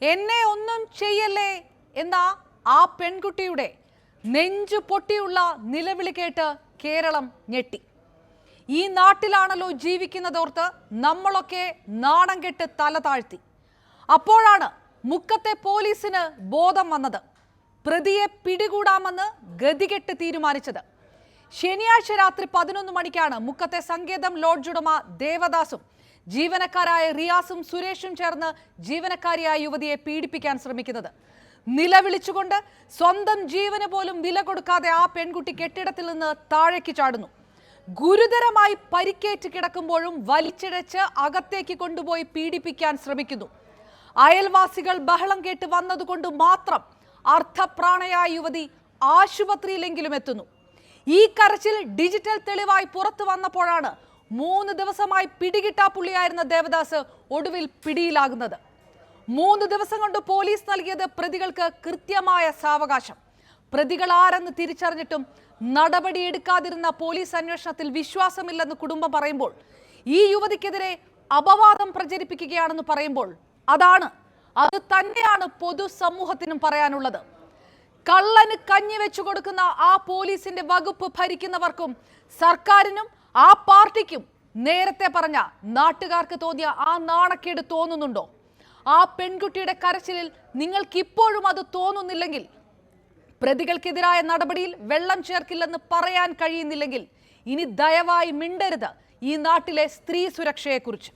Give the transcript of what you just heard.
എന്നെ ഒന്നും ചെയ്യല്ലേ എന്ന ആ പെൺകുട്ടിയുടെ നെഞ്ചു പൊട്ടിയുള്ള നിലവിളി കേട്ട് കേരളം ഞെട്ടി. ഈ നാട്ടിലാണല്ലോ ജീവിക്കുന്നതോർത്ത് നമ്മളൊക്കെ നാണം കെട്ട് തല താഴ്ത്തി. അപ്പോഴാണ് മുക്കത്തെ പോലീസിന് ബോധം വന്നത്. പ്രതിയെ പിടികൂടാമെന്ന് ഗതികെട്ട് തീരുമാനിച്ചത്. ശനിയാഴ്ച രാത്രി 11 മണിക്കാണ് മുക്കത്തെ സങ്കേതം ലോഡ്ജ് ഉടമ ദേവദാസും ജീവനക്കാരായ റിയാസും സുരേഷും ചേർന്ന് ജീവനക്കാരിയായ യുവതിയെ പീഡിപ്പിക്കാൻ ശ്രമിക്കുന്നത്. നിലവിളിച്ചുകൊണ്ട് സ്വന്തം ജീവന് പോലും വില കൊടുക്കാതെ ആ പെൺകുട്ടി കെട്ടിടത്തിൽ നിന്ന് താഴേക്ക് ചാടുന്നു. ഗുരുതരമായി പരിക്കേറ്റ് കിടക്കുമ്പോഴും വലിച്ചിഴച്ച് അകത്തേക്ക് കൊണ്ടുപോയി പീഡിപ്പിക്കാൻ ശ്രമിക്കുന്നു. അയൽവാസികൾ ബഹളം കേട്ട് വന്നതുകൊണ്ട് മാത്രം അർദ്ധപ്രാണയായ യുവതി ആശുപത്രിയിലെങ്കിലും എത്തുന്നു. ഈ കരച്ചിൽ ഡിജിറ്റൽ തെളിവായി പുറത്തു വന്നപ്പോഴാണ് 3 ദിവസമായി പിടികിട്ടാപ്പുള്ളിയായിരുന്ന ദേവദാസ് ഒടുവിൽ പിടിയിലാകുന്നത്. 3 ദിവസം കൊണ്ട് പോലീസ് നൽകിയത് പ്രതികൾക്ക് കൃത്യമായ സാവകാശം. പ്രതികൾ ആരെന്ന് തിരിച്ചറിഞ്ഞിട്ടും നടപടിയെടുക്കാതിരുന്ന പോലീസ് അന്വേഷണത്തിൽ വിശ്വാസമില്ലെന്ന് കുടുംബം പറയുമ്പോൾ, ഈ യുവതിക്കെതിരെ അപവാദം പ്രചരിപ്പിക്കുകയാണെന്ന് പറയുമ്പോൾ അത് തന്നെയാണ് പൊതുസമൂഹത്തിനും പറയാനുള്ളത്. കള്ളന് കഞ്ഞി വെച്ചു കൊടുക്കുന്ന ആ പോലീസിന്റെ വകുപ്പ് ഭരിക്കുന്നവർക്കും സർക്കാരിനും ആ പാർട്ടിക്കും നേരത്തെ പറഞ്ഞ നാട്ടുകാർക്ക് തോന്നിയ ആ നാണക്കേട് തോന്നുന്നുണ്ടോ? ആ പെൺകുട്ടിയുടെ കരച്ചിലിൽ നിങ്ങൾക്കിപ്പോഴും അത് തോന്നുന്നില്ലെങ്കിൽ, പ്രതികൾക്കെതിരായ നടപടിയിൽ വെള്ളം ചേർക്കില്ലെന്ന് പറയാൻ കഴിയുന്നില്ലെങ്കിൽ, ഇനി ദയവായി മിണ്ടരുത് ഈ നാട്ടിലെ സ്ത്രീ സുരക്ഷയെക്കുറിച്ച്.